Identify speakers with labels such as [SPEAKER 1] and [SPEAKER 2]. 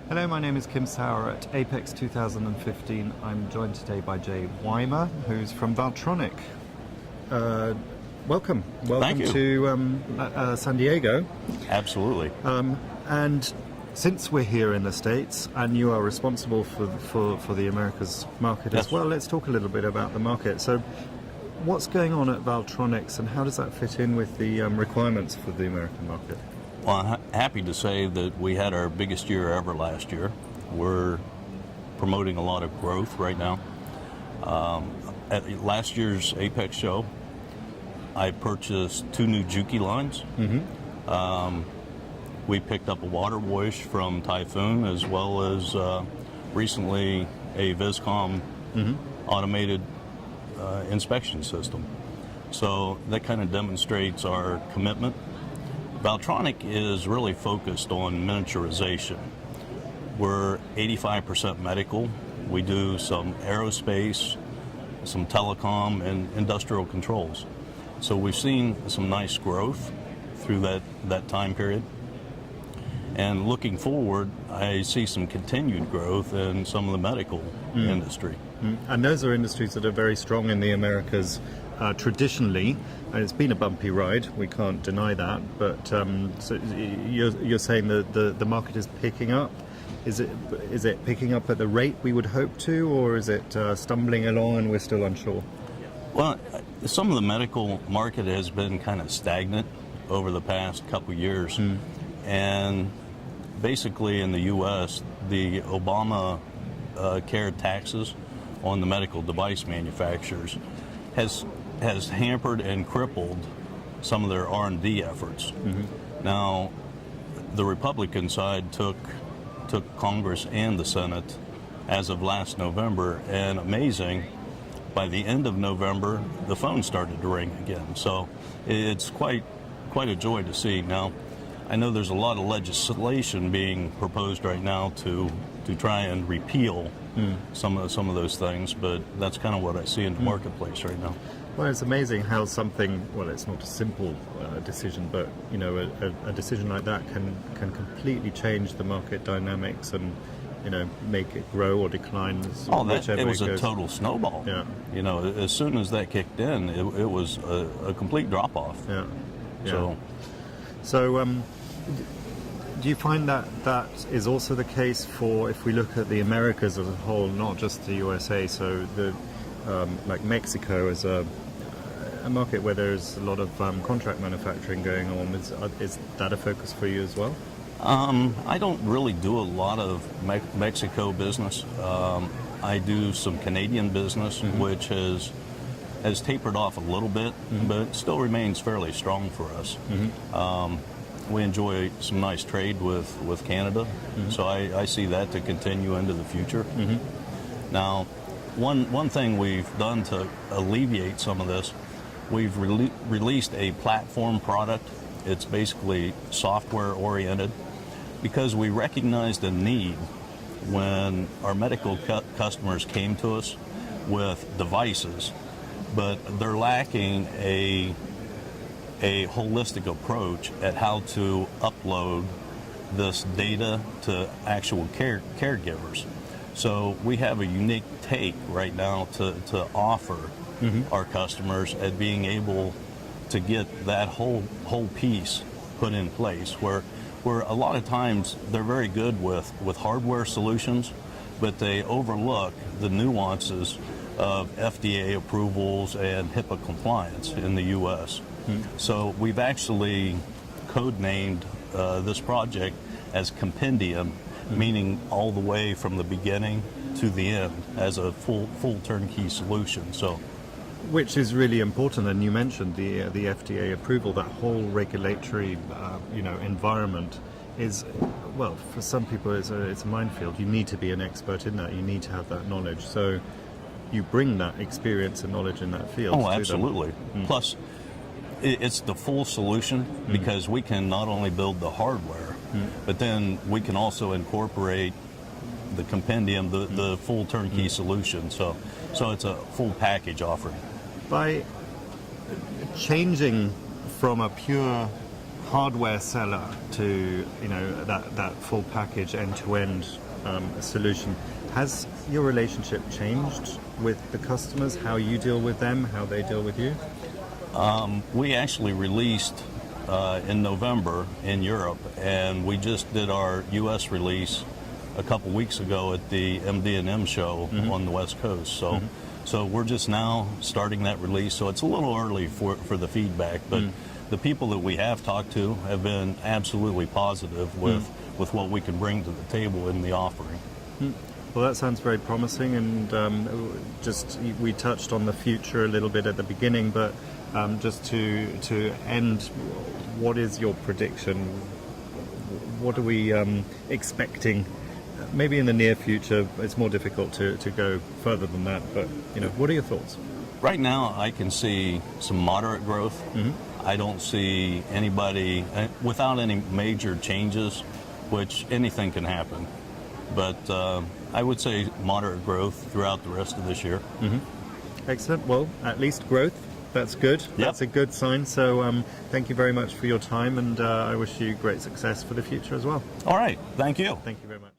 [SPEAKER 1] Hello, my name is Kim Sauer at APEX 2015. I'm joined today by Jay Wimer, who's from Valtronic. Welcome
[SPEAKER 2] Thank you.
[SPEAKER 1] To San Diego.
[SPEAKER 2] Absolutely.
[SPEAKER 1] And since we're here in the States and you are responsible for the Americas market as well, let's talk a little bit about the market. So what's going on at Valtronics and how does that fit in with the requirements for the American market?
[SPEAKER 2] Well, I'm happy to say that we had our biggest year ever last year. We're promoting a lot of growth right now. At last year's APEX show, I purchased 2 new Juki lines. We picked up a water wash from Typhoon, as well as recently a Viscom automated inspection system. So that kind of demonstrates our commitment. Valtronic is really focused on miniaturization. We're 85% medical. We do some aerospace, some telecom, and industrial controls. So we've seen some nice growth through that time period. And looking forward, I see some continued growth in some of the medical industry.
[SPEAKER 1] And those are industries that are very strong in the Americas traditionally. And it's been a bumpy ride, we can't deny that, but so you're saying that the market is picking up. Is it picking up at the rate we would hope to, or is it stumbling along and we're still unsure?
[SPEAKER 2] Well, some of the medical market has been kind of stagnant over the past couple years. And basically in the U.S., the Obama care taxes on the medical device manufacturers has hampered and crippled some of their R&D efforts. Now, the Republican side took Congress and the Senate as of last November, and amazing, by the end of November, the phone started to ring again. So it's quite a joy to see. Now, I know there's a lot of legislation being proposed right now to try and repeal some of those things, but that's kind of what I see in the marketplace right now.
[SPEAKER 1] Well, it's amazing how something, well, it's not a simple decision, but you know, a decision like that can completely change the market dynamics and, you know, make it grow or decline.
[SPEAKER 2] It was a total snowball.
[SPEAKER 1] Yeah.
[SPEAKER 2] You know, as soon as that kicked in, it was a complete drop-off.
[SPEAKER 1] Yeah. So do you find that is also the case for, if we look at the Americas as a whole, not just the USA, so the like Mexico is a market where there's a lot of contract manufacturing going on. Is that a focus for you as well?
[SPEAKER 2] I don't really do a lot of Mexico business. I do some Canadian business, which has tapered off a little bit, but still remains fairly strong for us. We enjoy some nice trade with Canada, so I see that to continue into the future. Now, one thing we've done to alleviate some of this, we've released a platform product. It's basically software oriented, because we recognized a need when our medical customers came to us with devices, but they're lacking a holistic approach at how to upload this data to actual caregivers. So we have a unique take right now to offer our customers at being able to get that whole piece put in place, where a lot of times they're very good with hardware solutions, but they overlook the nuances of FDA approvals and HIPAA compliance in the U.S. So we've actually code-named this project as Compendium, meaning all the way from the beginning to the end as a full turnkey solution. So,
[SPEAKER 1] which is really important, and you mentioned the FDA approval. That whole regulatory environment is, well, for some people it's a minefield. You need to be an expert in that. You need to have that knowledge. So you bring that experience and knowledge in that field.
[SPEAKER 2] Oh, absolutely. Plus, it's the full solution, because we can not only build the hardware, but then we can also incorporate the compendium, the full turnkey solution. So it's a full package offering.
[SPEAKER 1] By changing from a pure hardware seller to that full package end-to-end solution. Has your relationship changed with the customers? How you deal with them? How they deal with you?
[SPEAKER 2] We actually released in November in Europe, and we just did our U.S. release a couple weeks ago at the MD&M show on the West Coast. So we're just now starting that release. So it's a little early for the feedback, but the people that we have talked to have been absolutely positive with what we can bring to the table in the offering.
[SPEAKER 1] Well, that sounds very promising, and we touched on the future a little bit at the beginning, but just to end, what is your prediction? What are we expecting? Maybe in the near future. It's more difficult to go further than that, but what are your thoughts?
[SPEAKER 2] Right now, I can see some moderate growth. I don't see anybody without any major changes, which anything can happen. But I would say moderate growth throughout the rest of this year.
[SPEAKER 1] Excellent. Well, at least growth. That's good.
[SPEAKER 2] Yep.
[SPEAKER 1] That's a good sign. So thank you very much for your time, and I wish you great success for the future as well.
[SPEAKER 2] All right. Thank you.
[SPEAKER 1] Thank you very much.